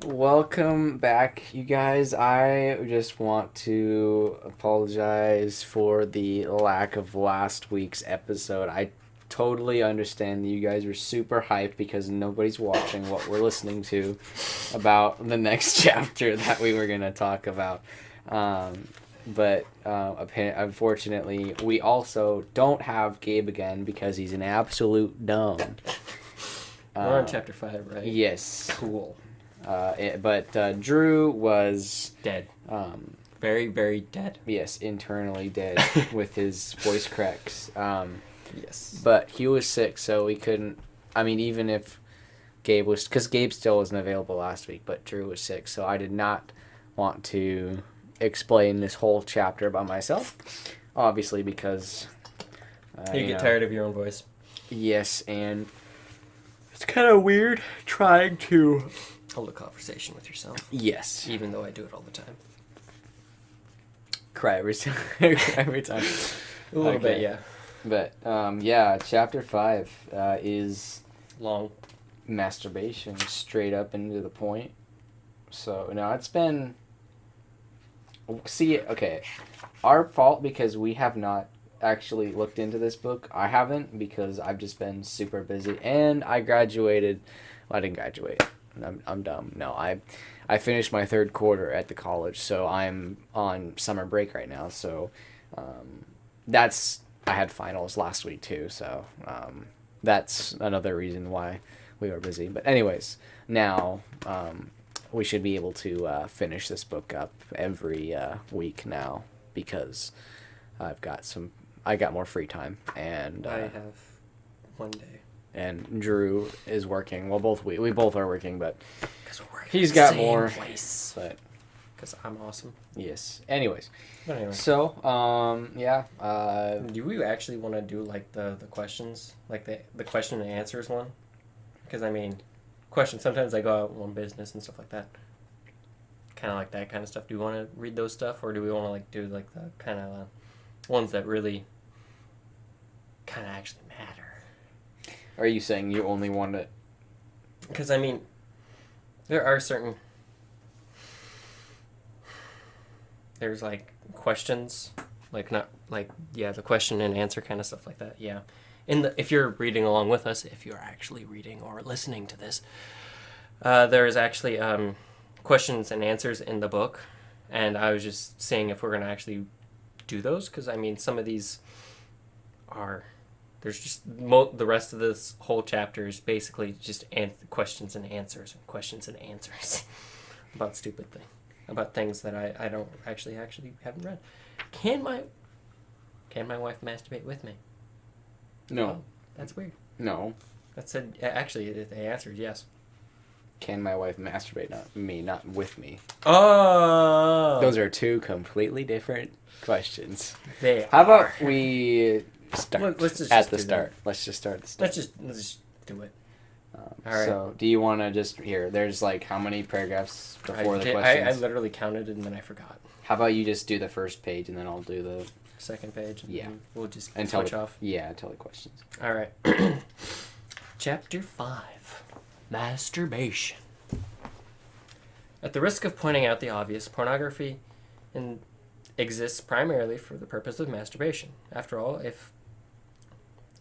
Welcome back, you guys. I just want to apologize for the lack of last week's episode. I totally understand that you guys were super hyped because nobody's watching what we're listening to about the next chapter that we were going to talk about. But unfortunately, we also don't have Gabe again because he's an absolute dumb. We're on chapter 5, right? Yes. Cool. But Drew was dead. Very, very dead. Yes, internally dead with his voice cracks. Yes. But he was sick, so we couldn't. I mean, even if Gabe was, because Gabe still wasn't available last week, but Drew was sick, so I did not want to explain this whole chapter by myself. Obviously, because you get tired of your own voice. Yes, and it's kind of weird trying to hold a conversation with yourself. Yes. Even though I do it all the time. Cry every time. A little bit, yeah. But, yeah, chapter 5 is... long. Masturbation, straight up and to the point. So, no, it's been... See, okay. Our fault because we have not actually looked into this book. I haven't because I've just been super busy. And I graduated... Well, I didn't graduate. I'm dumb. No, I finished my third quarter at the college, so I'm on summer break right now. So I had finals last week too, so that's another reason why we were busy. But anyways, now we should be able to finish this book up every week now because I got more free time, and I have one day. And Drew is working. Well, we both are working, but because we're working he's got same more. Place. But because I'm awesome. Yes. Anyways. But anyway. So yeah. Do we actually want to do like the questions, like the question and answers one? Because I mean, questions. Sometimes I go out on business and stuff like that. Kind of like that kind of stuff. Do we want to read those stuff, or do we want to like do like the kind of ones that really kind of actually matter? Are you saying you only want to... Because, I mean, there are certain... There's, like, questions. Like, not... Like, yeah, the question and answer kind of stuff like that, yeah. If you're reading along with us, if you're actually reading or listening to this, there is actually questions and answers in the book. And I was just saying if we're going to actually do those. Because, I mean, some of these are... There's just the rest of this whole chapter is basically just questions and answers about stupid things, about things that I don't actually haven't read. Can my wife masturbate with me? No. Oh, that's weird. No. That said, actually, the answer is yes. Can my wife masturbate not with me? Oh. Those are two completely different questions. They How about we start let's just at the start? Let's just start at the start. Let's just do it. All right. So, do you want to just there's like how many paragraphs before the questions? I literally counted it and then I forgot. How about you just do the first page and then I'll do the second page? Yeah. We'll just switch off. Yeah, until the questions. All right. Chapter 5. Masturbation. At the risk of pointing out the obvious, pornography exists primarily for the purpose of masturbation. After all, if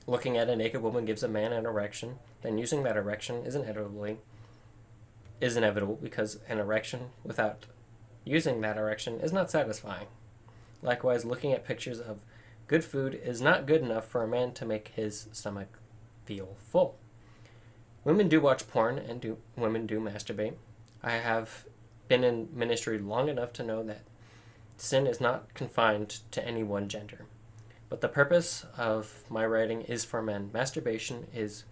looking at a naked woman gives a man an erection, then using that erection is inevitable because an erection without using that erection is not satisfying. Likewise, looking at pictures of good food is not good enough for a man to make his stomach feel full. Women do watch porn and women do masturbate. I have been in ministry long enough to know that sin is not confined to any one gender. But the purpose of my writing is for men. Masturbation is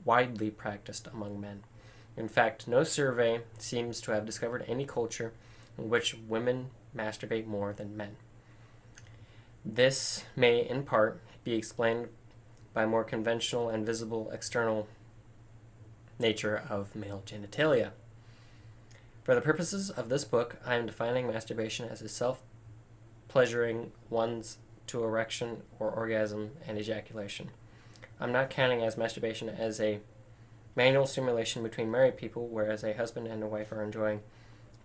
widely practiced among men. In fact, no survey seems to have discovered any culture in which women masturbate more than men. This may, in part, be explained by more conventional and visible external nature of male genitalia. For the purposes of this book, I am defining masturbation as a self-pleasuring one's to erection or orgasm and ejaculation. I'm not counting as masturbation as a manual stimulation between married people, whereas a husband and a wife are enjoying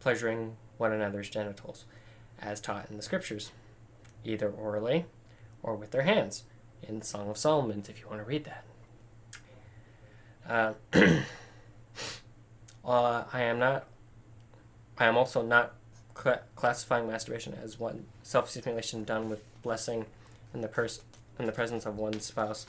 pleasuring one another's genitals, as taught in the scriptures, either orally or with their hands, in Song of Solomon, if you want to read that. I am also not classifying masturbation as one self-stimulation done with blessing in the presence of one's spouse.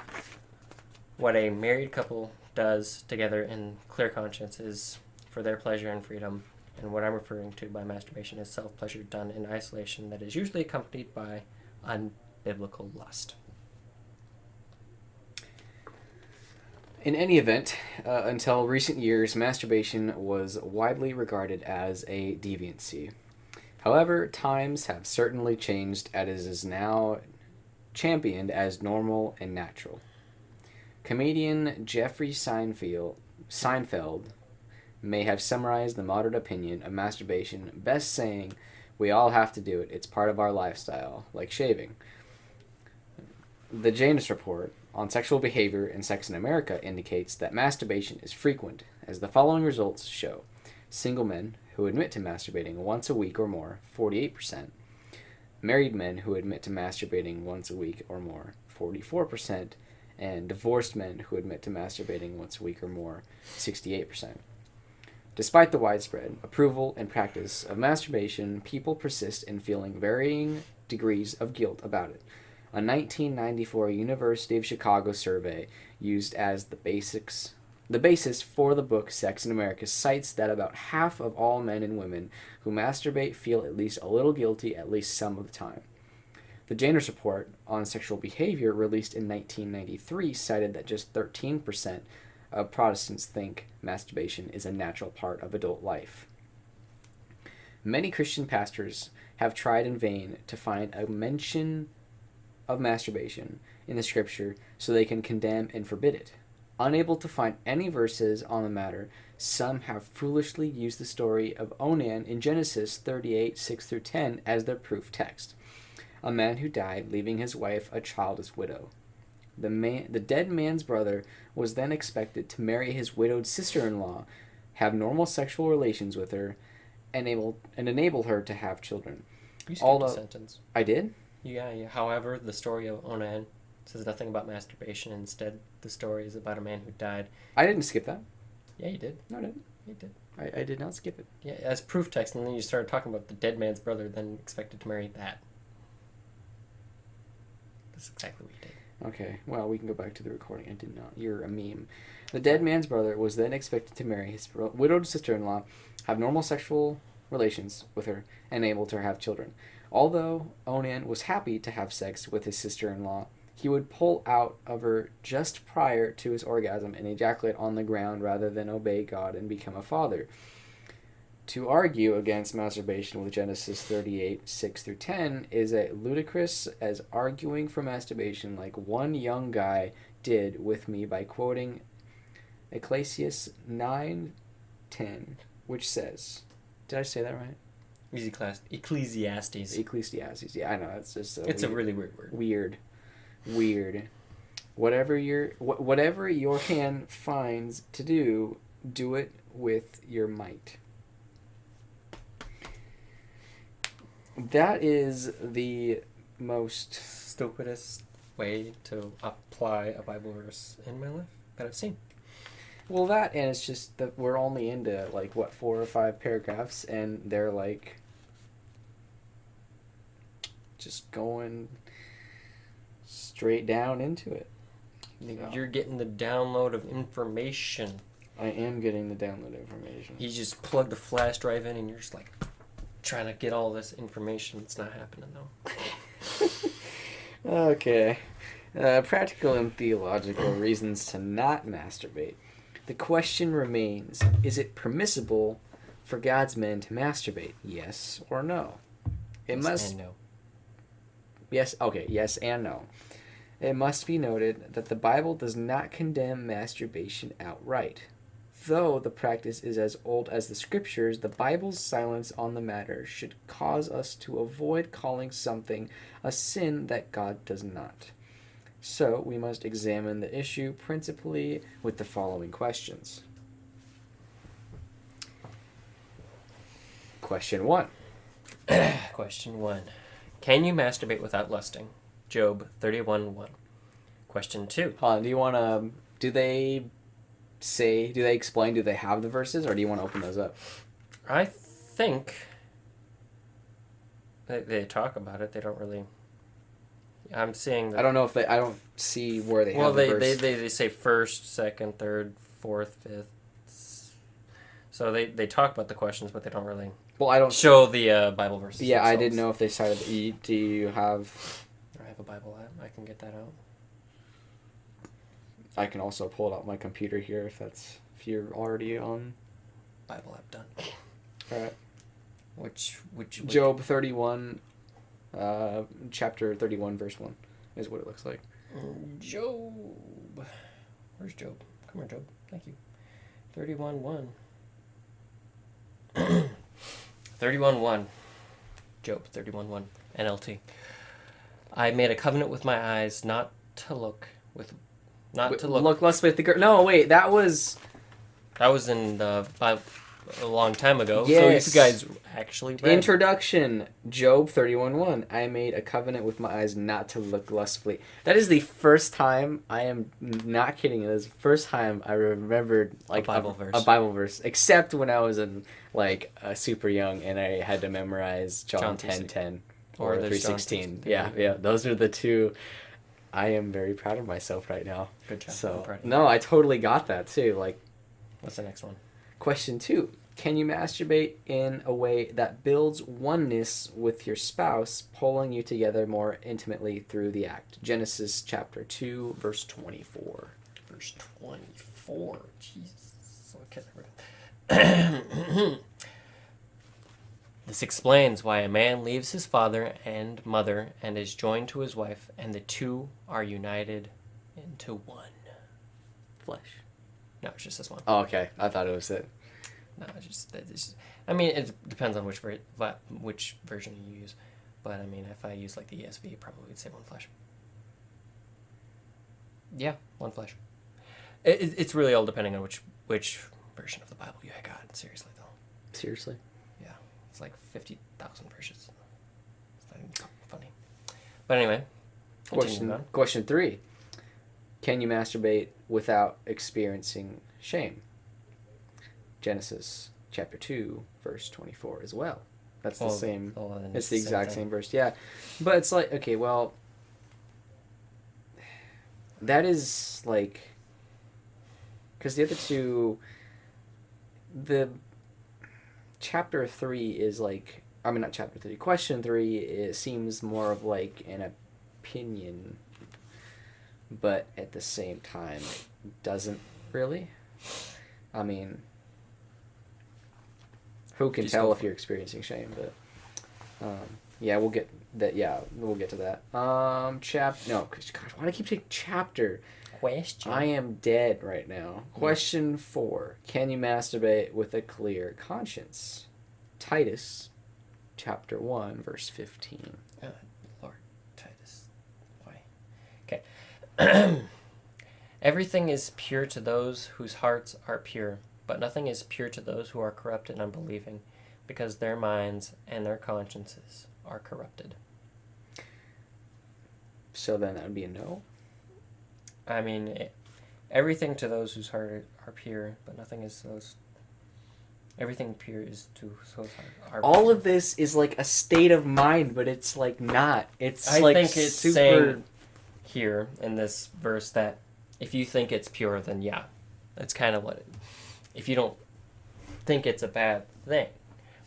What a married couple does together in clear conscience is for their pleasure and freedom, and what I'm referring to by masturbation is self-pleasure done in isolation that is usually accompanied by unbiblical lust. In any event, until recent years, masturbation was widely regarded as a deviancy. However, times have certainly changed as it is now championed as normal and natural. Comedian Jeffrey Seinfeld may have summarized the modern opinion of masturbation best saying, "We all have to do it. It's part of our lifestyle, like shaving." The Janus Report on Sexual Behavior and Sex in America indicates that masturbation is frequent, as the following results show. Single men who admit to masturbating once a week or more, 48%. Married men who admit to masturbating once a week or more, 44%. And divorced men who admit to masturbating once a week or more, 68%. Despite the widespread approval and practice of masturbation, people persist in feeling varying degrees of guilt about it. A 1994 University of Chicago survey used as the basis for the book Sex in America cites that about half of all men and women who masturbate feel at least a little guilty at least some of the time. The Janus Report on Sexual Behavior, released in 1993, cited that just 13% of Protestants think masturbation is a natural part of adult life. Many Christian pastors have tried in vain to find a mention of masturbation in the scripture so they can condemn and forbid it. Unable to find any verses on the matter, some have foolishly used the story of Onan in Genesis 38, 6-10 as their proof text. A man who died, leaving his wife a childless widow. The dead man's brother was then expected to marry his widowed sister-in-law, have normal sexual relations with her, and enable her to have children. You skipped a sentence. I did? Yeah. However, the story of Onan says nothing about masturbation. Instead, the story is about a man who died. I didn't skip that. Yeah, you did. No, I didn't. You did. I did not skip it. Yeah, as proof text, and then you started talking about the dead man's brother, then expected to marry that. That's exactly what you did. Okay, well, we can go back to the recording. I did not. You're a meme. The dead man's brother was then expected to marry his widowed sister-in-law, have normal sexual relations with her, and able to have children. Although Onan was happy to have sex with his sister-in-law, he would pull out of her just prior to his orgasm and ejaculate on the ground rather than obey God and become a father. To argue against masturbation with Genesis 38, 6-10 is as ludicrous as arguing for masturbation like one young guy did with me by quoting Ecclesiastes 9:10, which says, did I say that right? Easy class. Ecclesiastes. Ecclesiastes. Yeah, I know. It's just a really weird word. Weird. Whatever your hand finds to do, do it with your might. That is the most stupidest way to apply a Bible verse in my life that I've seen. Well, that, and it's just that we're only into, 4 or 5 paragraphs, and they're, just going straight down into it. You're getting the download of information. I am getting the download information. You just plug the flash drive in, and you're just, trying to get all this information. It's not happening, though. Okay. Practical and theological reasons to not masturbate. The question remains, is it permissible for God's men to masturbate? Yes or no? Yes and no. Yes, okay, yes and no. It must be noted that the Bible does not condemn masturbation outright. Though the practice is as old as the scriptures, the Bible's silence on the matter should cause us to avoid calling something a sin that God does not. So we must examine the issue principally with the following questions. Question 1. Question 1. Can you masturbate without lusting? Job 31:1. Question 2. Hold on, do you want to... Do they explain, do they have the verses, or do you want to open those up? I think they talk about it. They don't really... I'm seeing that... I don't know if I don't see where they have the verse. Well, they say first, second, third, fourth, fifth. So they talk about the questions, but they don't really show the Bible verses. Yeah, themselves. I didn't know if they cited... Do you have... I have a Bible app. I can get that out. I can also pull it out my computer here if you're already on. Bible app done. All right. Which Job 31, chapter 31, verse 1 is what it looks like. Job. Where's Job? Come on, Job. Thank you. 31:1. 31:1. Job 31:1. NLT. I made a covenant with my eyes not to look Look lust with the girl. No, wait, that was in the Bible a long time ago. Yes. So you guys actually read. Introduction, Job 31:1. I made a covenant with my eyes not to look lustfully. That is the first time, I am not kidding, it is the first time I remembered like a Bible verse, except when I was in like super young and I had to memorize John 10:10 or 3:16. Yeah, those are the two. I am very proud of myself right now. Good job. So, I'm proud of you. no, I totally got that too. Like, what's the next one? Question 2. Can you masturbate in a way that builds oneness with your spouse, pulling you together more intimately through the act? Genesis chapter 2, verse 24. Verse 24. Jesus. Okay. This explains why a man leaves his father and mother and is joined to his wife, and the two are united into one. Flesh. No, it's just this one. Oh, okay. I thought it was it. No, it's just I mean, it depends on which version you use. But, I mean, if I use, like, the ESV, it probably would say one flesh. Yeah, one flesh. It's really all depending on which version of the Bible you got. Seriously, though. Seriously? Yeah. It's like 50,000 verses. It's not even funny. But anyway. Question 3. Can you masturbate without experiencing shame? Genesis chapter 2, verse 24 as well. That's the same. It's the exact same verse. Yeah. But it's like, okay, well, that is like, because the other two, the chapter 3 is like, I mean, not chapter 3, question 3, it seems more of like an opinion, but at the same time, it doesn't really. I mean, who can tell if you're experiencing shame? But yeah, we'll get that. Yeah, we'll get to that. No, gosh, why do I keep saying chapter? Question. I am dead right now. Question 4. Can you masturbate with a clear conscience? Titus, chapter 1, verse 15. Lord, Titus. Why? Okay. Everything is pure to those whose hearts are pure, but nothing is pure to those who are corrupt and unbelieving, because their minds and their consciences are corrupted. So then that would be a no? I mean, everything to those whose heart are pure, but nothing is those. Everything pure is to those are. All of this is like a state of mind, but it's like not. It's I like think it's super. saying here in this verse that if you think it's pure, then yeah, that's kind of what it. If you don't think it's a bad thing,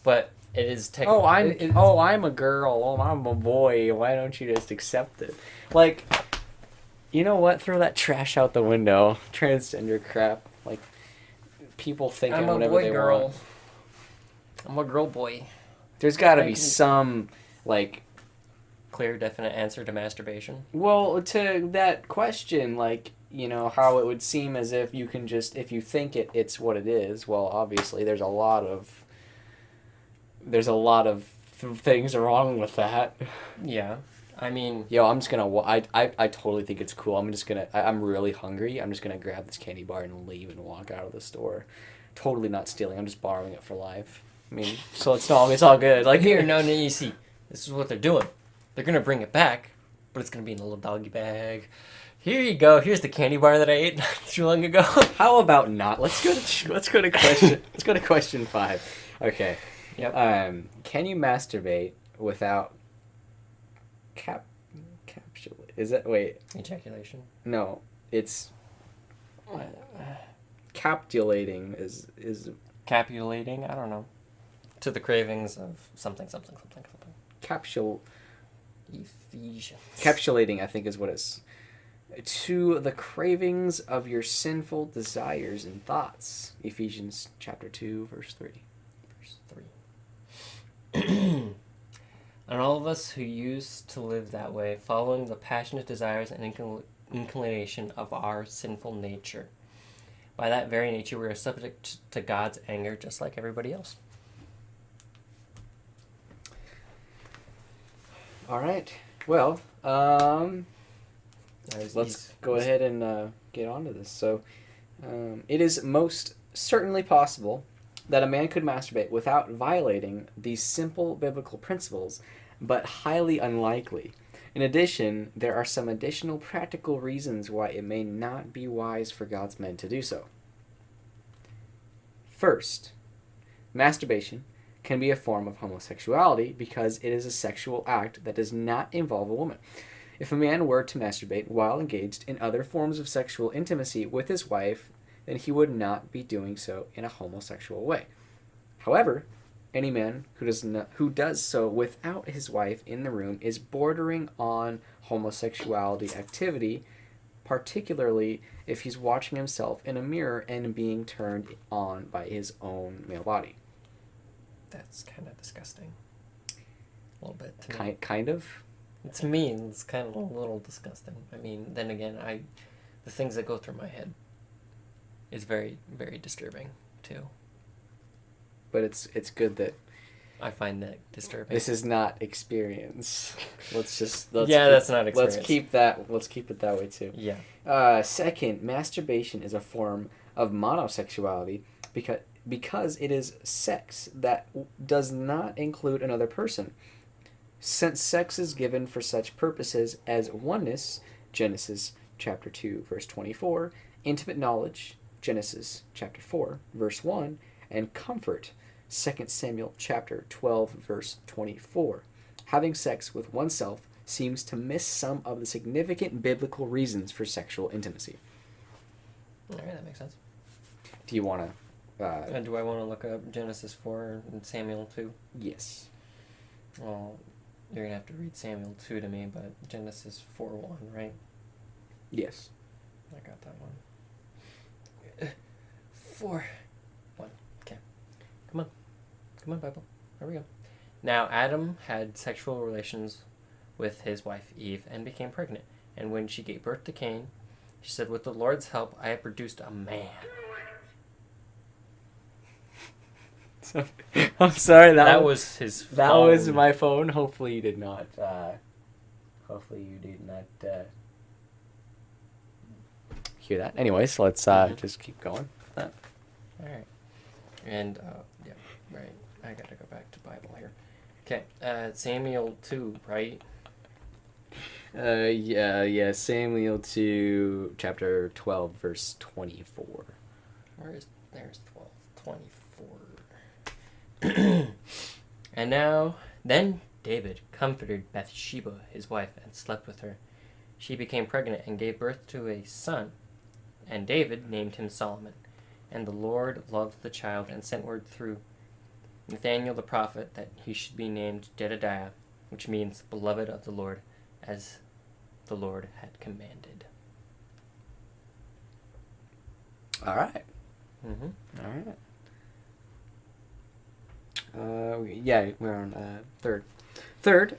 but it is technically. I'm a girl. Oh, I'm a boy. Why don't you just accept it? Like, you know what? Throw that trash out the window. Transgender crap. Like, people thinking whatever they want. I'm a girl boy. There's got to be some like clear, definite answer to masturbation. Well, to that question, like, you know, how it would seem as if you can just, if you think it's what it is. Well, obviously, there's a lot of things wrong with that. Yeah. I mean, Yo, I'm just gonna. I totally think it's cool. I'm just gonna. I'm really hungry. I'm just gonna grab this candy bar and leave and walk out of the store. Totally not stealing. I'm just borrowing it for life. I mean, so it's all good. Like here, no, you see, this is what they're doing. They're gonna bring it back, but it's gonna be in a little doggy bag. Here you go. Here's the candy bar that I ate not too long ago. How about not? Let's go to question. Let's go to question 5. Okay. Yep. Can you masturbate without capsulate? Is that wait? Ejaculation. No, it's capitulating is Capulating. I don't know. To the cravings of something. capsule. Ephesians. Capsulating, I think, is what it's to the cravings of your sinful desires and thoughts. Ephesians chapter 2, verse 3. Verse 3. And all of us who used to live that way, following the passionate desires and inclination of our sinful nature. By that very nature, we are subject to God's anger, just like everybody else. All right. Well, let's go ahead and get on to this. So, it is most certainly possible that a man could masturbate without violating these simple biblical principles, but highly unlikely. In addition, there are some additional practical reasons why it may not be wise for God's men to do so. First, masturbation can be a form of homosexuality because it is a sexual act that does not involve a woman. If a man were to masturbate while engaged in other forms of sexual intimacy with his wife, then he would not be doing so in a homosexual way. However, any man who does so without his wife in the room is bordering on homosexuality activity, particularly if he's watching himself in a mirror and being turned on by his own male body. That's kind of disgusting. A little bit. To me. Kind of? To me, it's kind of a little disgusting. I mean, then again, the things that go through my head is very, very disturbing, too. But it's good that I find that disturbing. this is not experience. That's not experience. Let's keep it that way too. Yeah. Second, masturbation is a form of monosexuality because it is sex that does not include another person. Since sex is given for such purposes as oneness, Genesis chapter 2 verse 24, intimate knowledge, Genesis chapter 4 verse 1, and comfort, 2 Samuel chapter 12 verse 24. Having sex with oneself seems to miss some of the significant biblical reasons for sexual intimacy. All right, that makes sense. Do you want to... and do I want to look up Genesis 4 and Samuel 2? Yes. Well, you're going to have to read Samuel 2 to me, but Genesis 4:1, right? Yes. I got that one. 4:1. Okay. Come on, Bible. Here we go. Now Adam had sexual relations with his wife Eve and became pregnant. And when she gave birth to Cain, she said, "With the Lord's help, I have produced a man." I'm sorry. That was his phone. That was my phone. Hopefully you did not. Hear that. Anyways, let's just keep going. All right. And yeah, right. I gotta go back to Bible here. Okay. Samuel 2, right? Yeah. Samuel 2, chapter 12, verse 24. There's 24. And now, then David comforted Bathsheba, his wife, and slept with her. She became pregnant and gave birth to a son, and David named him Solomon. And the Lord loved the child and sent word through Nathanael the prophet that he should be named Jedediah, which means beloved of the Lord, as the Lord had commanded. All right. Mm-hmm. All right. Yeah, we're on third. Third,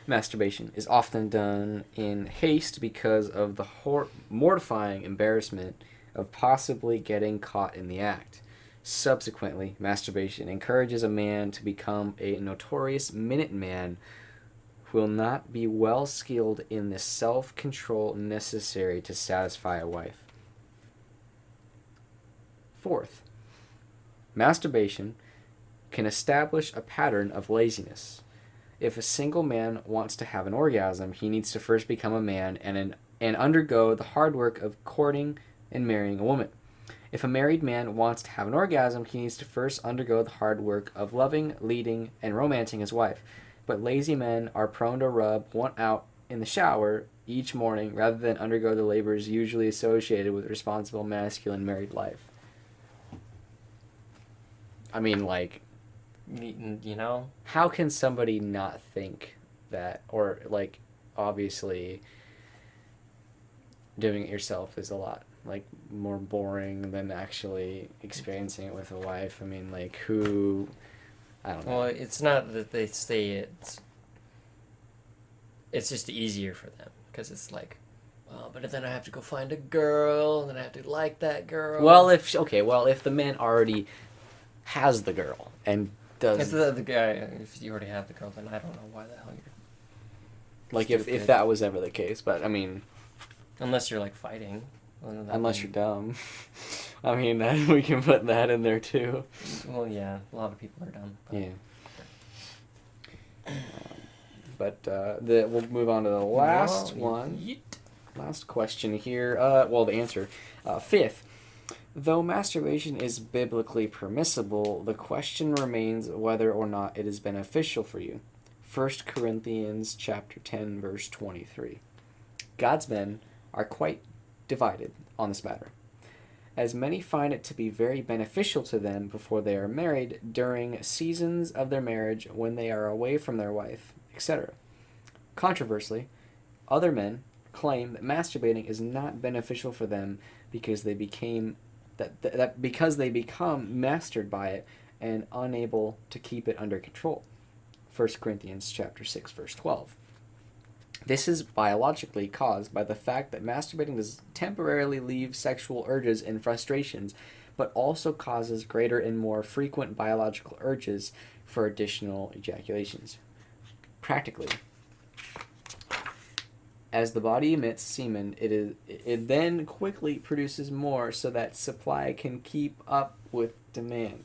masturbation is often done in haste because of the mortifying embarrassment of possibly getting caught in the act. Subsequently, masturbation encourages a man to become a notorious Minuteman will not be well skilled in the self-control necessary to satisfy a wife. Fourth, masturbation can establish a pattern of laziness. If a single man wants to have an orgasm, he needs to first become a man and undergo the hard work of courting and marrying a woman. If a married man wants to have an orgasm, he needs to first undergo the hard work of loving, leading, and romancing his wife. But lazy men are prone to rub one out in the shower each morning rather than undergo the labors usually associated with responsible masculine married life. I mean, like, You know? how can somebody not think that, or, like, obviously doing it yourself is a lot, like, more boring than actually experiencing it with a wife? I mean, like, who... I don't know. Well, it's not that they say it's just easier for them, because it's like, well, but then I have to go find a girl, and then I have to like that girl. Well, if the man already has the girl and does... If the guy, if you already have the girl, then I don't know why the hell you're... Like, if that was ever the case, but, I mean... Unless you're, like, fighting. Unless you're dumb. I mean, we can put that in there, too. Well, yeah, a lot of people are dumb. But... Yeah. We'll move on to the last one. Yeet. Last question here. The answer. Fifth, though masturbation is biblically permissible, the question remains whether or not it is beneficial for you. 1 Corinthians chapter 10, verse 23. God's men are quite divided on this matter, as many find it to be very beneficial to them before they are married, during seasons of their marriage, when they are away from their wife, etc. Controversially, other men claim that masturbating is not beneficial for them because they become mastered by it and unable to keep it under control. 1 Corinthians chapter 6, verse 12. This is biologically caused by the fact that masturbating does temporarily leave sexual urges and frustrations, but also causes greater and more frequent biological urges for additional ejaculations. Practically, as the body emits semen, it then quickly produces more so that supply can keep up with demand.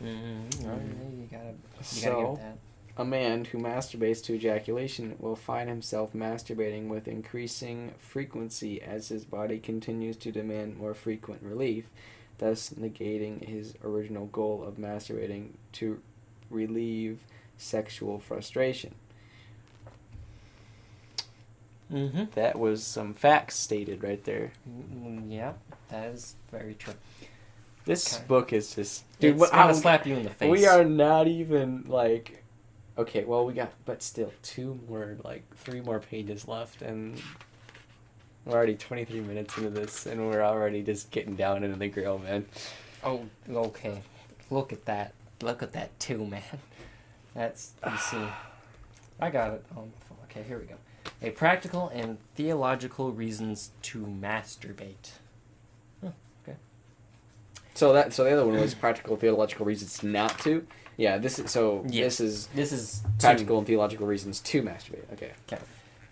Mm-hmm. You gotta So, get that. a man who masturbates to ejaculation will find himself masturbating with increasing frequency as his body continues to demand more frequent relief, thus negating his original goal of masturbating to relieve sexual frustration. Mm-hmm. That was some facts stated right there. Yeah, that is very true. This Okay. book is just... Dude, it's gonna slap you in the face. We are not even, like... Okay, well, we got... But still, 3 more pages left, and... We're already 23 minutes into this, and we're already just getting down into the grill, man. Oh, okay. Look at that. Look at that too, man. That's, you see. I got it. Okay, here we go. A practical and theological reasons to masturbate. Okay. So the other one was practical theological reasons not to. Yeah, this is This is practical and theological reasons to masturbate. Okay.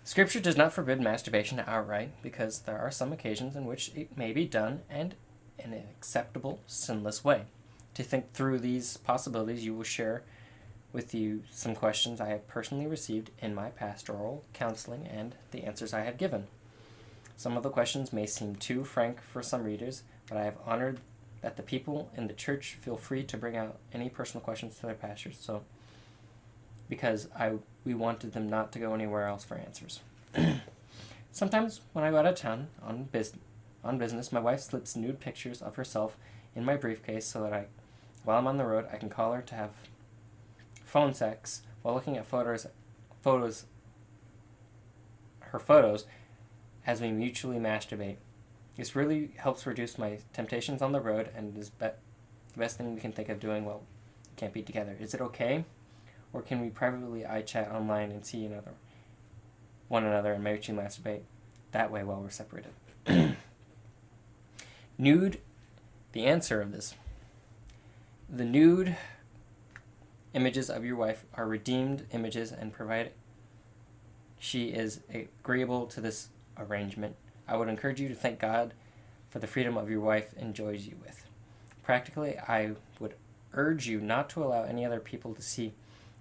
Scripture does not forbid masturbation outright, because there are some occasions in which it may be done and in an acceptable, sinless way. To think through these possibilities, you will share with you some questions I have personally received in my pastoral counseling and the answers I have given. Some of the questions may seem too frank for some readers, but I have honored that the people in the church feel free to bring out any personal questions to their pastors, because we wanted them not to go anywhere else for answers. Sometimes when I go out of town on business, my wife slips nude pictures of herself in my briefcase so that while I'm on the road, I can call her to have phone sex while looking at her photos as we mutually masturbate. This really helps reduce my temptations on the road and is the best thing we can think of doing while we can't be together. Is it okay? Or can we privately iChat online and see one another and mutually masturbate that way while we're separated? Nude, the answer of this. The nude images of your wife are redeemed images and provided she is agreeable to this arrangement, I would encourage you to thank God for the freedom of your wife enjoys you with. Practically, I would urge you not to allow any other people to see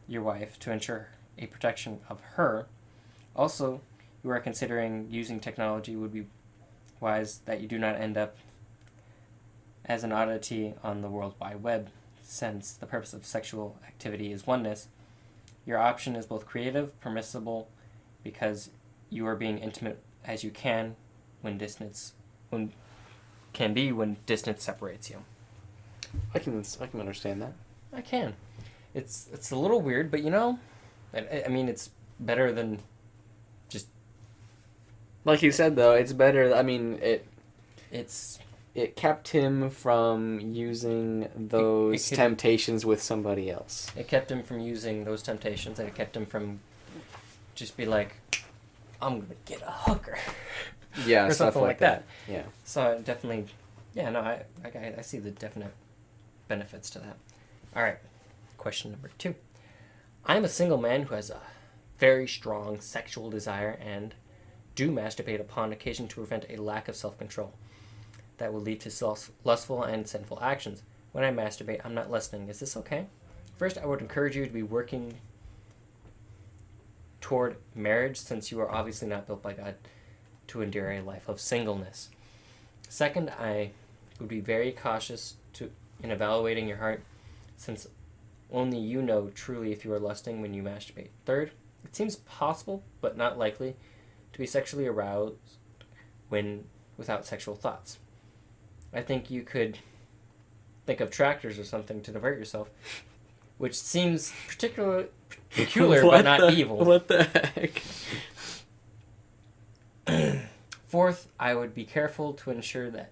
your wife to ensure a protection of her. Also, you are considering using technology would be wise that you do not end up as an oddity on the World Wide Web, since the purpose of sexual activity is oneness. Your option is both creative, permissible, because you are being intimate as you can when distance separates you. I can understand that. I can. It's a little weird, but I mean, it's better than just. Like you said, though, it's better. I mean, It's. it kept him from using those temptations with somebody else. It kept him from using those temptations, and it kept him from just be like, I'm gonna get a hooker. Yeah, or something like that. Yeah. So definitely, I see the definite benefits to that. All right, question number 2. I'm a single man who has a very strong sexual desire and do masturbate upon occasion to prevent a lack of self-control that will lead to lustful and sinful actions. When I masturbate, I'm not listening. Is this okay? First, I would encourage you to be working toward marriage, since you are obviously not built by God to endure a life of singleness. Second, I would be very cautious in evaluating your heart, since only you know truly if you are lusting when you masturbate. Third, it seems possible, but not likely, to be sexually aroused without sexual thoughts. I think you could think of tractors or something to divert yourself, which seems peculiar but not evil. What the heck? Fourth, I would be careful to ensure that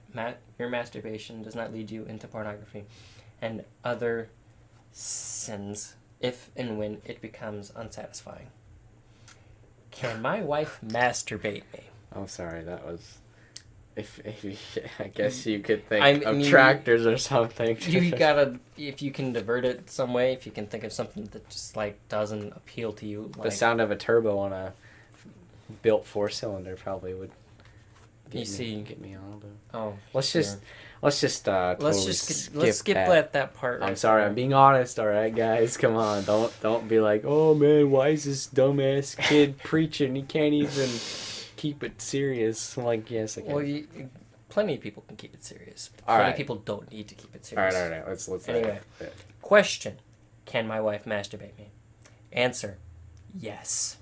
your masturbation does not lead you into pornography and other sins if and when it becomes unsatisfying. Can my wife masturbate me? I'm sorry, that was... If I guess you could think of tractors or something. You gotta, if you can divert it some way, if you can think of something that just doesn't appeal to you. The sound of a turbo on a built 4-cylinder probably would get me on. But let's skip that part. I'm sorry, I'm being honest. All right, guys, come on, don't be like, oh man, why is this dumbass kid preaching? He can't even keep it serious. I'm like, yes, I can. Well, plenty of people can keep it serious. All plenty right. of people don't need to keep it serious. All right. Let's. Anyway, question: can my wife masturbate me? Answer: yes.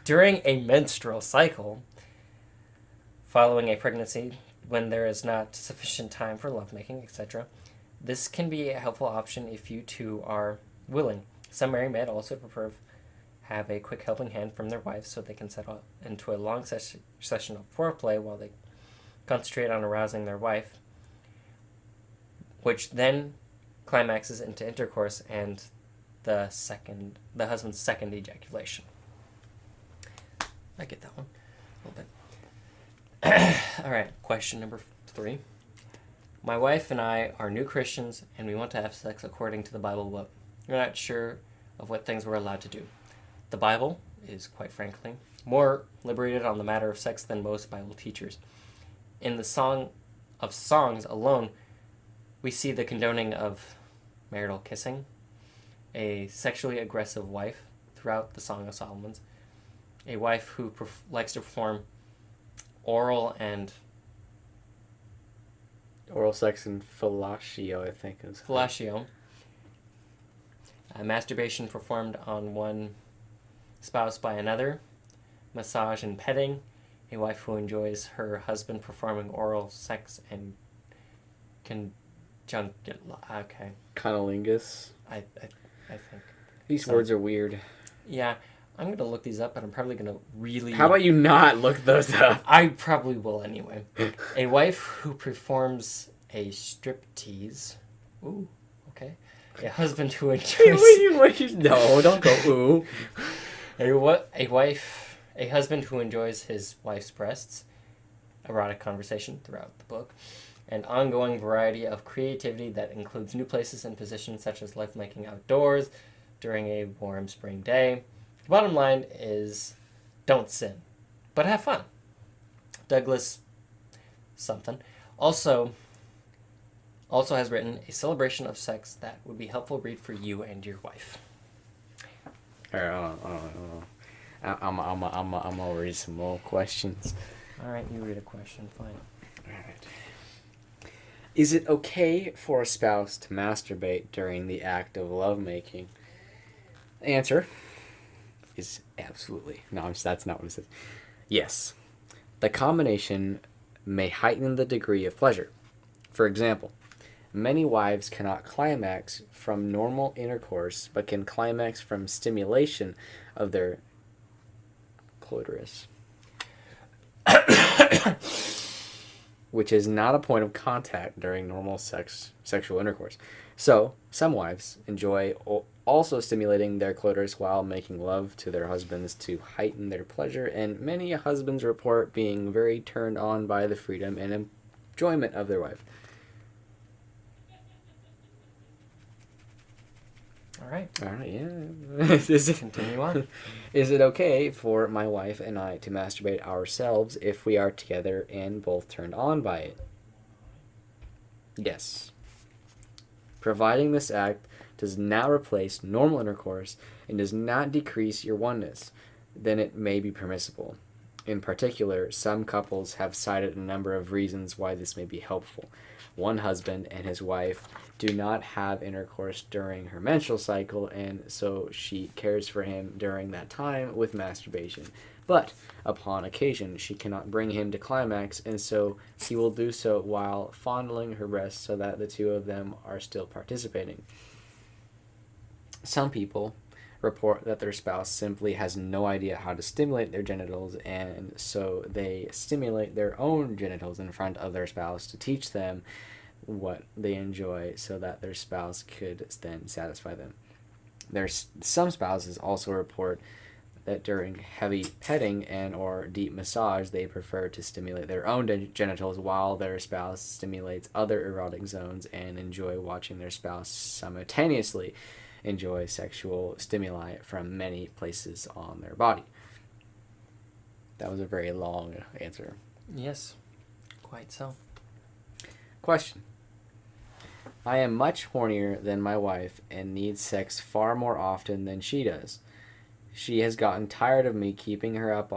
During a menstrual cycle, following a pregnancy, when there is not sufficient time for lovemaking, etc., this can be a helpful option if you two are willing. Some married men also prefer have a quick helping hand from their wives so they can settle into a long session of foreplay while they concentrate on arousing their wife, which then climaxes into intercourse and the husband's second ejaculation. I get that one a little bit. All right, question number 3. My wife and I are new Christians and we want to have sex according to the Bible, but we're not sure of what things we're allowed to do. The Bible is, quite frankly, more liberated on the matter of sex than most Bible teachers. In the Song of Songs alone, we see the condoning of marital kissing, a sexually aggressive wife throughout the Song of Solomon, a wife who likes to perform oral sex and fellatio, I think is fellatio. Masturbation performed on one spouse by another, massage and petting, a wife who enjoys her husband performing oral sex and Cunnilingus. I think These words are weird. Yeah, I'm gonna look these up, but I'm probably gonna really. How about you not look those up? I probably will anyway. A wife who performs a striptease. Ooh, okay. A husband who enjoys. No, don't go ooh. A husband who enjoys his wife's breasts, erotic conversation throughout the book, an ongoing variety of creativity that includes new places and positions such as lovemaking outdoors, during a warm spring day. The bottom line is don't sin, but have fun. Douglas something also has written a celebration of sex that would be helpful read for you and your wife. All right, I'm gonna read some more questions. All right, you read a question. Fine. All right. Is it okay for a spouse to masturbate during the act of lovemaking? Answer is absolutely. No, that's not what it says. Yes. The combination may heighten the degree of pleasure. For example, many wives cannot climax from normal intercourse, but can climax from stimulation of their clitoris, which is not a point of contact during normal sexual intercourse. So, some wives enjoy also stimulating their clitoris while making love to their husbands to heighten their pleasure, and many husbands report being very turned on by the freedom and enjoyment of their wife. All right, yeah. Continue on. Is it okay for my wife and I to masturbate ourselves if we are together and both turned on by it? Yes. Providing this act does not replace normal intercourse and does not decrease your oneness, then it may be permissible. In particular, some couples have cited a number of reasons why this may be helpful. One husband and his wife do not have intercourse during her menstrual cycle, and so she cares for him during that time with masturbation. But upon occasion, she cannot bring him to climax, and so he will do so while fondling her breasts so that the two of them are still participating. Some people report that their spouse simply has no idea how to stimulate their genitals, and so they stimulate their own genitals in front of their spouse to teach them what they enjoy so that their spouse could then satisfy them. There's some spouses also report that during heavy petting and or deep massage, they prefer to stimulate their own genitals while their spouse stimulates other erotic zones and enjoy watching their spouse simultaneously enjoy sexual stimuli from many places on their body. That was a very long answer. Yes, quite so. Question. I am much hornier than my wife and need sex far more often than she does. She has gotten tired of me keeping her up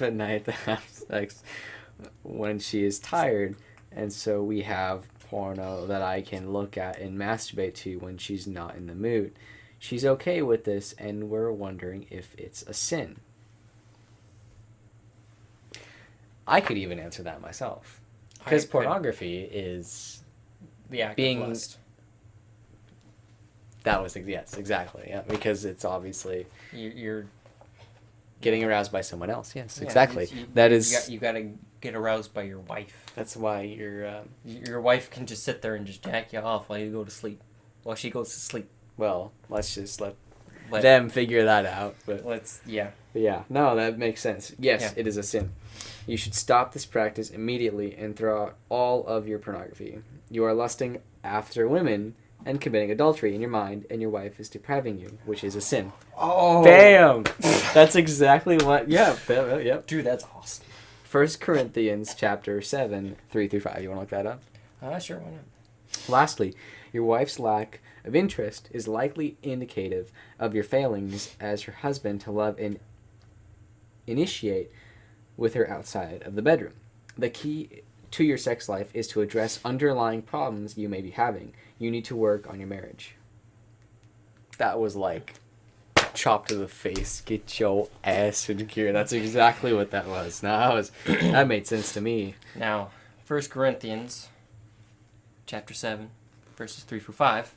at night to have sex when she is tired, and so we have porno that I can look at and masturbate to when she's not in the mood. She's okay with this, and we're wondering if it's a sin. I could even answer that myself. Because pornography is the act being... of lust. That was, yes, exactly. Yeah, because it's obviously... You're getting aroused by someone else. Yes, yeah, exactly. You got to get aroused by your wife. That's why your wife can just sit there and just jack you off while you go to sleep. While she goes to sleep. Well, let's just let them figure that out. But yeah, no, that makes sense. Yes, It is a sin. You should stop this practice immediately and throw out all of your pornography. You are lusting after women and committing adultery in your mind, and your wife is depriving you, which is a sin. Oh, bam! That's exactly what. Yeah, yep. Dude, that's awesome. 1 Corinthians chapter 7, 3-5. You want to look that up? Sure, why not? Lastly, your wife's lack of interest is likely indicative of your failings as her husband to love and initiate with her outside of the bedroom. The key to your sex life is to address underlying problems you may be having. You need to work on your marriage. That was like chop to the face. Get your ass in gear. That's exactly what that was. Now that made sense to me. Now, 1 Corinthians chapter 7, verses 3-5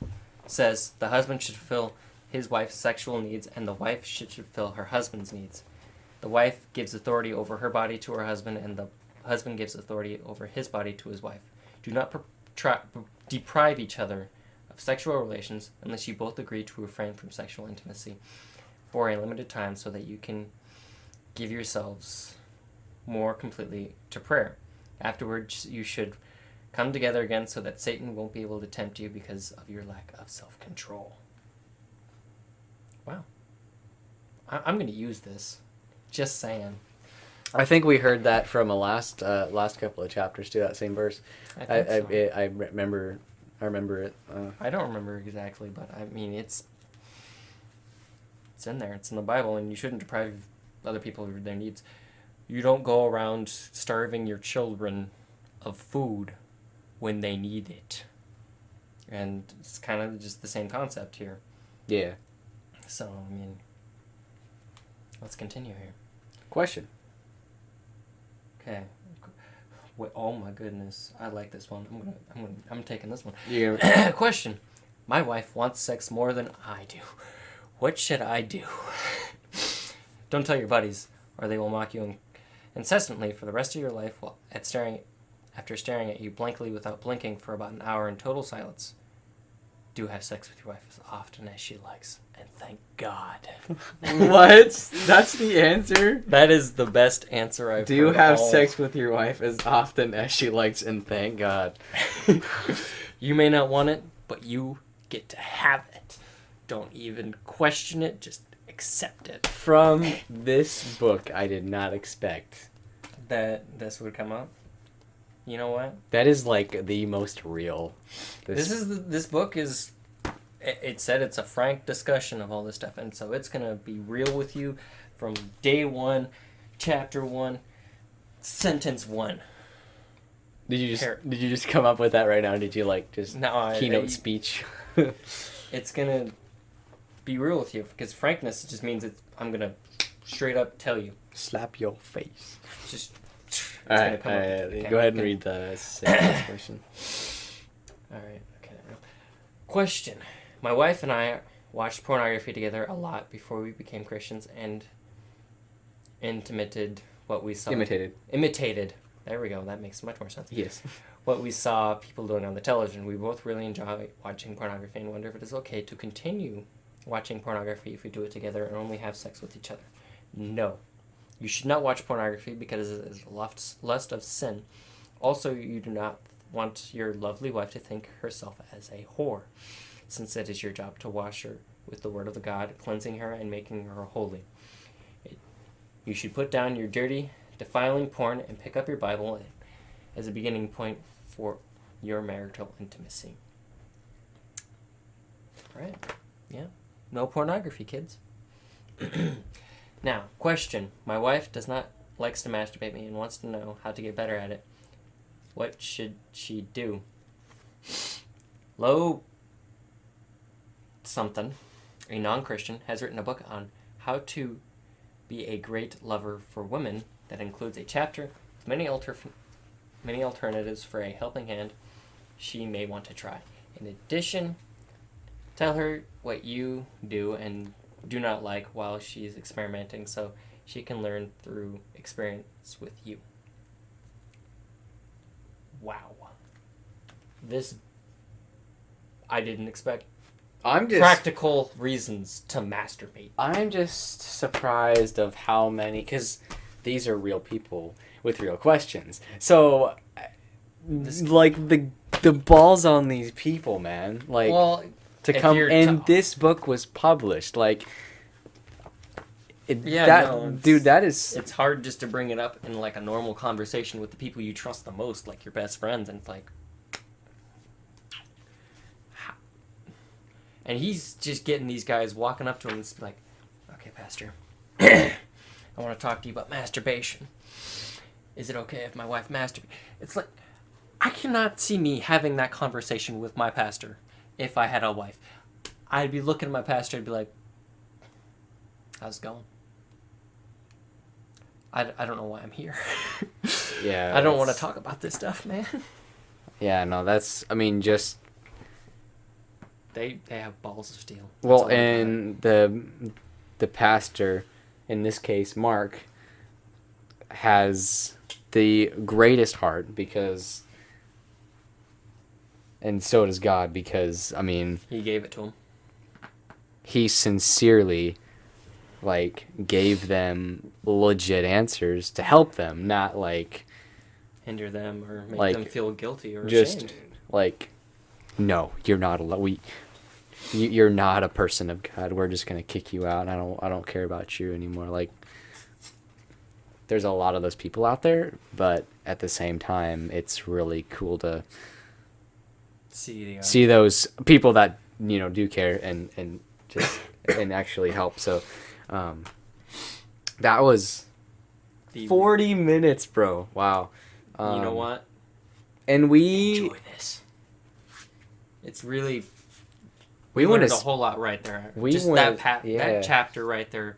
says the husband should fulfill his wife's sexual needs and the wife should fulfill her husband's needs. The wife gives authority over her body to her husband, and the husband gives authority over his body to his wife. Do not deprive each other of sexual relations unless you both agree to refrain from sexual intimacy for a limited time so that you can give yourselves more completely to prayer. Afterwards, you should Come together again so that Satan won't be able to tempt you because of your lack of self-control. Wow. I'm going to use this. Just saying. I think we heard that from a last couple of chapters to that same verse. I remember it. I don't remember exactly, but I mean it's in there. It's in the Bible, and you shouldn't deprive other people of their needs. You don't go around starving your children of food when they need it. And it's kind of just the same concept here. Yeah. So, I mean, let's continue here. Question. Okay. Oh my goodness, I like this one. I'm taking this one. Yeah. Question. My wife wants sex more than I do. What should I do? Don't tell your buddies, or they will mock you incessantly for the rest of your life after staring at you blankly without blinking for about an hour in total silence. Do have sex with your wife as often as she likes, and thank God. What? That's the answer? That is the best answer I've heard. Do you have sex with your wife as often as she likes, and thank God. You may not want it, but you get to have it. Don't even question it, just accept it. From this book, I did not expect that this would come up. You know what? That is like the most real. This book is. It said it's a frank discussion of all this stuff, and so it's gonna be real with you from day one, chapter 1, sentence 1. Did you just come up with that right now? Did you keynote speech? It's gonna be real with you because frankness just means I'm gonna straight up tell you. Slap your face. Just. All right. Go ahead and read the second question. All right. Okay. Question. My wife and I watched pornography together a lot before we became Christians and imitated what we saw. Imitated. There we go. That makes much more sense. Yes. What we saw people doing on the television. We both really enjoy watching pornography and wonder if it is okay to continue watching pornography if we do it together and only have sex with each other. No. You should not watch pornography because it is a lust of sin. Also, you do not want your lovely wife to think herself as a whore, since it is your job to wash her with the word of God, cleansing her and making her holy. You should put down your dirty, defiling porn and pick up your Bible as a beginning point for your marital intimacy. Right? Yeah. No pornography, kids. Now, question. My wife likes to masturbate me and wants to know how to get better at it. What should she do? Something, a non-Christian, has written a book on how to be a great lover for women that includes a chapter with many alternatives for a helping hand she may want to try. In addition, tell her what you do and do not like while she's experimenting so she can learn through experience with you. Wow. This, I didn't expect. Practical reasons to masturbate. I'm just surprised of how many, because these are real people with real questions. So, the balls on these people, man. To come, and this book was published. Dude, that is. It's hard just to bring it up in a normal conversation with the people you trust the most, like your best friends, and it's like. And he's just getting these guys walking up to him and it's like, okay, Pastor, I want to talk to you about masturbation. Is it okay if my wife masturbates? It's like, I cannot see me having that conversation with my pastor if I had a wife. I'd be looking at my pastor and be like, how's it going? I don't know why I'm here. Yeah. I don't want to talk about this stuff, man. Yeah, no, just... They have balls of steel. Well, and the pastor, in this case, Mark, has the greatest heart because, and so does God because, he gave it to him. He sincerely, gave them legit answers to help them, not hinder them or make Like, them feel guilty or just ashamed. like, no, you're not allowed. You're not a person of God. We're just gonna kick you out. And I don't care about you anymore. Like, there's a lot of those people out there, but at the same time, it's really cool to see those people that do care and just and actually help. So, that was 40 minutes, bro. Wow. You know what? And we enjoy this. It's really we learned went a whole lot right there. We Just went, that chapter right there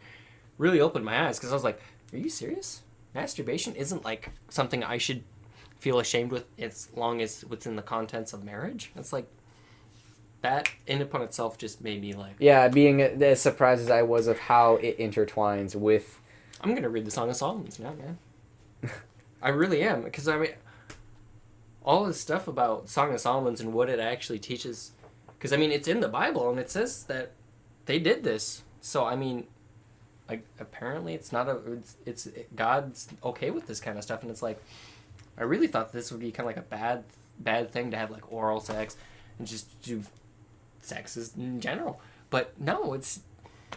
really opened my eyes because I was like, "Are you serious? Masturbation isn't like something I should feel ashamed with as long as it's in the contents of marriage." It's like that in upon itself just made me like, being as surprised as I was of how it intertwines with. I'm gonna read the Song of Solomon now, man. I really am because I mean, all this stuff about Song of Solomon's and what it actually teaches. Because, I mean, it's in the Bible, and it says that they did this. So, I mean, like, apparently it's not it's God's okay with this kind of stuff. And it's like, I really thought this would be kind of like a bad thing to have, like, oral sex and just do sexes in general. But, no, it's...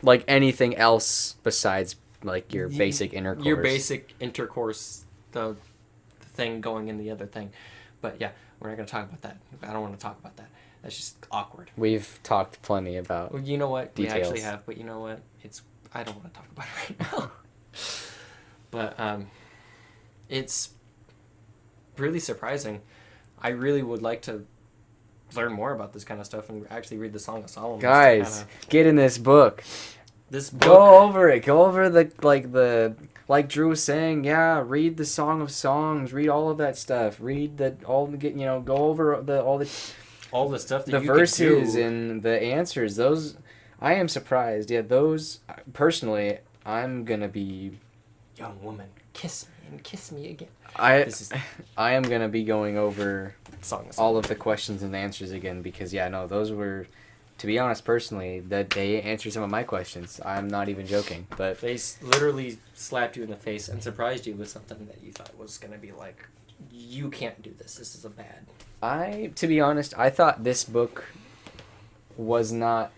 Like anything else besides, like, your basic intercourse. Your basic intercourse, the thing going in the other thing. But, yeah, we're not going to talk about that. I don't want to talk about that. That's just awkward. We've talked plenty about. Well, you know what? Details. We actually have, but you know what? I don't want to talk about it right now. But it's really surprising. I really would like to learn more about this kind of stuff and actually read the Song of Solomon. Guys, get in this book. This book. Go over it. Go over like Drew was saying. Yeah, read the Song of Songs. Read all of that stuff. Read go over all the stuff that the you verses could do. And the answers. Those, I am surprised. Yeah, those personally, I'm gonna be. Young woman, kiss me and kiss me again. I am gonna be going over Song of all of the questions and answers again because those were, to be honest, personally, that they answered some of my questions. I'm not even joking, but they literally slapped you in the face and surprised you with something that you thought was gonna be like, you can't do this. This is a bad. To be honest, I thought this book was not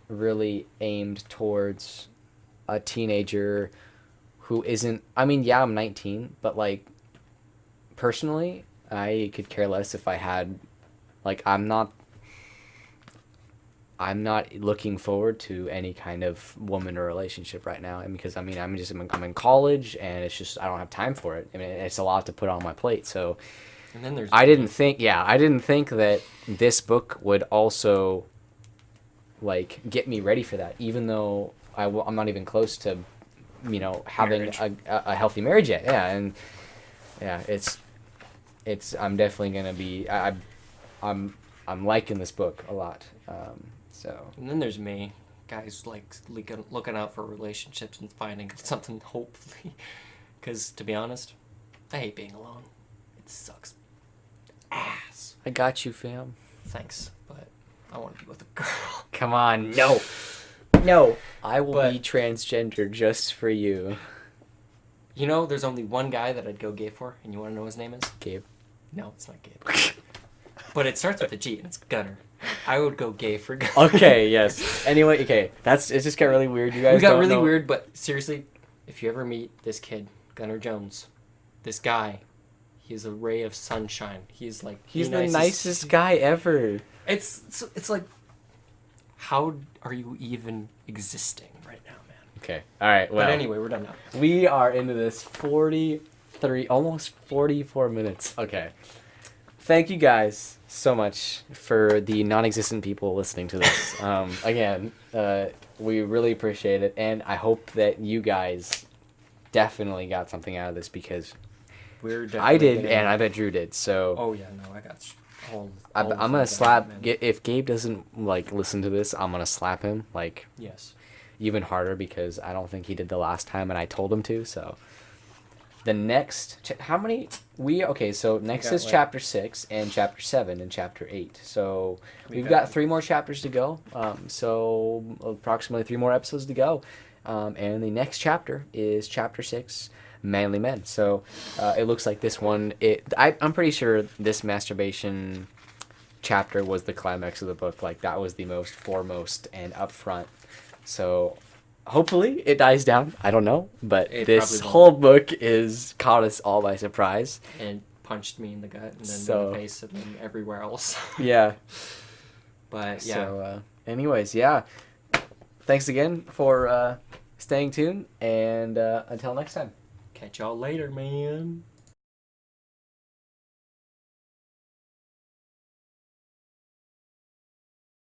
really aimed towards a teenager who isn't. I mean, yeah, I'm 19, but like, personally, I could care less if I had, like, I'm not looking forward to any kind of woman or relationship right now, and because I'm in college, and it's just I don't have time for it. I mean, it's a lot to put on my plate, so. And then there's. I didn't think that this book would also, like, get me ready for that, even though I'm not even close to, having a healthy marriage yet. Yeah, and yeah, it's I'm definitely gonna be I'm liking this book a lot. So. And then there's me, guys like looking out for relationships and finding something hopefully, because to be honest, I hate being alone. It sucks. Ass. I got you, fam. Thanks, but I want to be with a girl. Come on, no. I will be transgender just for you. You know, there's only one guy that I'd go gay for, and you want to know his name is? Gabe. No, it's not Gabe. But it starts with a G, and it's Gunner. I would go gay for Gunner. Okay, yes. Anyway, okay, it just got really weird. You guys. We got really weird, but seriously, if you ever meet this kid, Gunner Jones, this guy. He's a ray of sunshine. He's like he's the nicest guy ever. It's like, how are you even existing right now, man? Okay. All right. Well. But anyway, we're done now. We are into this almost 44 minutes. Okay. Thank you guys so much for the non-existent people listening to this. Again, we really appreciate it, and I hope that you guys definitely got something out of this because. I did, and I bet Drew did. So. Oh yeah, no, I got. I'm gonna slap. If Gabe doesn't listen to this, I'm gonna slap him yes, even harder because I don't think he did the last time, and I told him to. So. The next how many So next is chapter 6 and chapter 7 and chapter 8. So we've got 3 more chapters to go. So approximately 3 more episodes to go. And the next chapter is chapter 6. manly men. So it looks like this one. I'm pretty sure this masturbation chapter was the climax of the book. Like that was the most foremost and upfront. So hopefully it dies down. I don't know, but It this probably won't. whole book is caught us all by surprise. And punched me in the gut and then So- in the face and then everywhere else. Yeah. But yeah, So, anyways, yeah. Thanks again for staying tuned, and until next time. catch y'all later, man.